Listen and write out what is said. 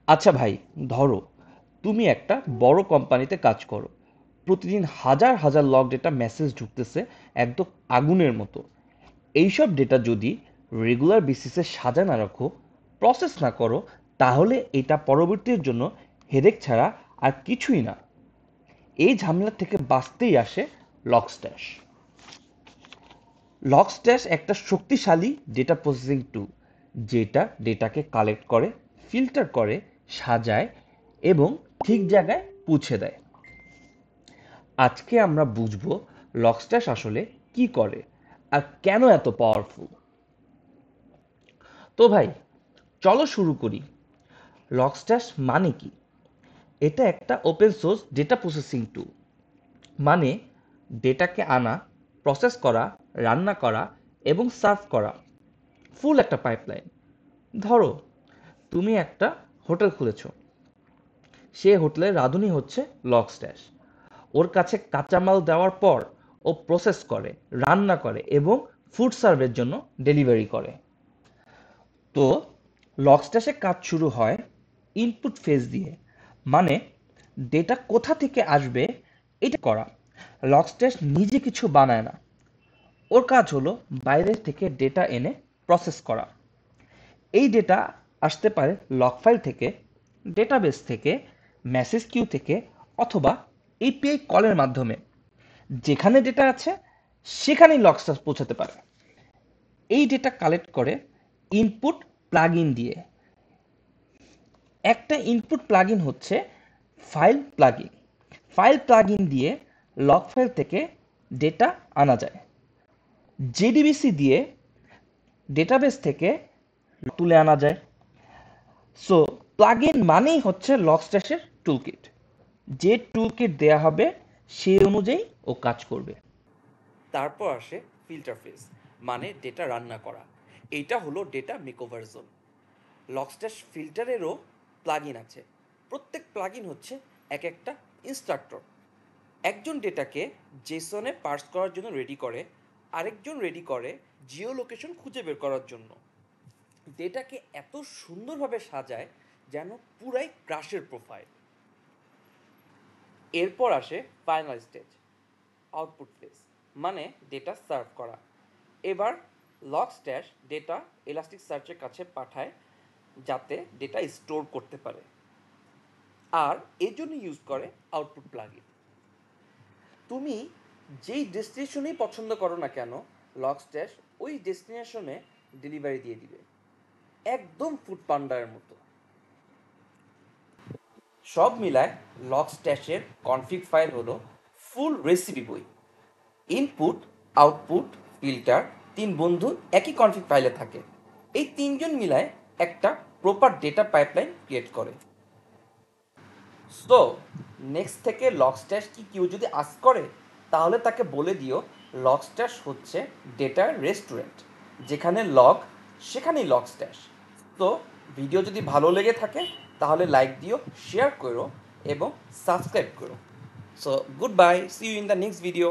আচ্ছা ভাই, ধরো তুমি একটা বড় কোম্পানিতে কাজ করো। প্রতিদিন হাজার হাজার লগ ডেটা মেসেজ ঢুকতেছে, একদম আগুনের মতো। এইসব ডেটা যদি রেগুলার বেসিসে সাজা না রাখো, প্রসেস না করো, তাহলে এটা পরবর্তীর জন্য হেডেক ছাড়া আর কিছুই না। এই ঝামেলা থেকে বাঁচতেই আসে লগস্ট্যাশ। লগস্ট্যাশ একটা শক্তিশালী ডেটা প্রসেসিং টুল, যেটা ডেটাকে কালেক্ট করে, ফিল্টার করে, সাজায় এবং ঠিক জায়গায় পৌঁছে দেয়। আজকে আমরা বুঝবো লগস্ট্যাশ আসলে কি করে আর কেন এত পাওয়ারফুল। তো ভাই, চলো শুরু করি। লগস্ট্যাশ মানে কি? এটা একটা ওপেন সোর্স ডেটা প্রসেসিং টুল। মানে ডেটাকে আনা, প্রসেস করা, রান্না করা এবং সার্ভ করা, ফুল একটা পাইপলাইন। ধরো তুমি একটা হোটেল খুলেছো, সে হোটেলের রাঁধুনি হচ্ছে লগস্ট্যাশ। ওর কাছে কাঁচামাল দেওয়ার পর ও প্রসেস করে, রান্না করে এবং ফুড সার্ভের জন্য ডেলিভারি করে। তো লগস্ট্যাশে কাজ শুরু হয় ইনপুট ফেজ দিয়ে। মানে ডেটা কোথা থেকে আসবে এটা করা। লগস্ট্যাশ নিজে কিছু বানায় না, ওর কাজ হলো বাইরে থেকে ডেটা এনে প্রসেস করা। এই ডেটা আসতে পারে লগ ফাইল থেকে, ডেটাবেস থেকে, মেসেজ কিউ থেকে, অথবা এপিআই কলের মাধ্যমে। যেখানে ডেটা আছে সেখানেই লগস্ট্যাশ পৌঁছাতে পারে। এই ডেটা কালেক্ট করে ইনপুট প্লাগইন দিয়ে। একটা ইনপুট প্লাগইন হচ্ছে ফাইল প্লাগইন। ফাইল প্লাগইন দিয়ে লগ ফাইল থেকে ডেটা আনা যায়। জেডিবিসি দিয়ে ডেটাবেস থেকে তুলে আনা যায়। সো প্লাগইন মানেই হচ্ছে লগস্ট্যাশের টুলকিট। যে টুলকিট দেয়া হবে সেই অনুযায়ী ও কাজ করবে। তারপর আসে ফিল্টার ফেজ, মানে ডেটা রান্না করা। এইটা হলো ডেটা মেকওভার জোন। লগস্ট্যাশ ফিল্টারেরও প্লাগইন আছে। প্রত্যেক প্লাগইন হচ্ছে এক একটা ইনস্ট্রাক্টর। একজন ডেটাকে জেসনে পার্স করার জন্য রেডি করে, আরেকজন রেডি করে জিও লোকেশন খুঁজে বের করার জন্য। ডেটাকে এত সুন্দরভাবে সাজায় যেন পুরাই ক্রাশের প্রোফাইল। এরপর আসে ফাইনাল স্টেজ, আউটপুট ফেজ, মানে ডেটা সার্ভ করা। এবার লগস্ট্যাশ ডেটা এলাস্টিক সার্চের কাছে পাঠায় যাতে ডেটা স্টোর করতে পারে, আর এর জন্য ইউজ করে আউটপুট প্লাগইন। তুমি যেই ডেস্টিনেশনেই পছন্দ করো না কেন, লগস্ট্যাশ ওই ডেস্টিনেশনে ডেলিভারি দিয়ে দিবে, একদম ফুড পান্ডারের মতো। সব মিলায় লগস্ট্যাশের কনফিগ ফাইল হলো ফুল রেসিপি বই। ইনপুট, আউটপুট, ফিল্টার, তিন বন্ধু একই কনফিগ ফাইলে থাকে। এই তিনজন মিলায় একটা প্রপার ডেটা পাইপলাইন ক্রিয়েট করে। সো নেক্সট থেকে লগস্ট্যাশ কি কেউ যদি আস্ক করে, তাহলে তাকে বলে দিও লগস্ট্যাশ হচ্ছে ডেটার রেস্টুরেন্ট, যেখানে লগ সেখানেই লগস্ট্যাশ। তো ভিডিও যদি ভালো লেগে থাকে তাহলে লাইক দিও, শেয়ার করো এবং সাবস্ক্রাইব করো। So goodbye, see you in the next video.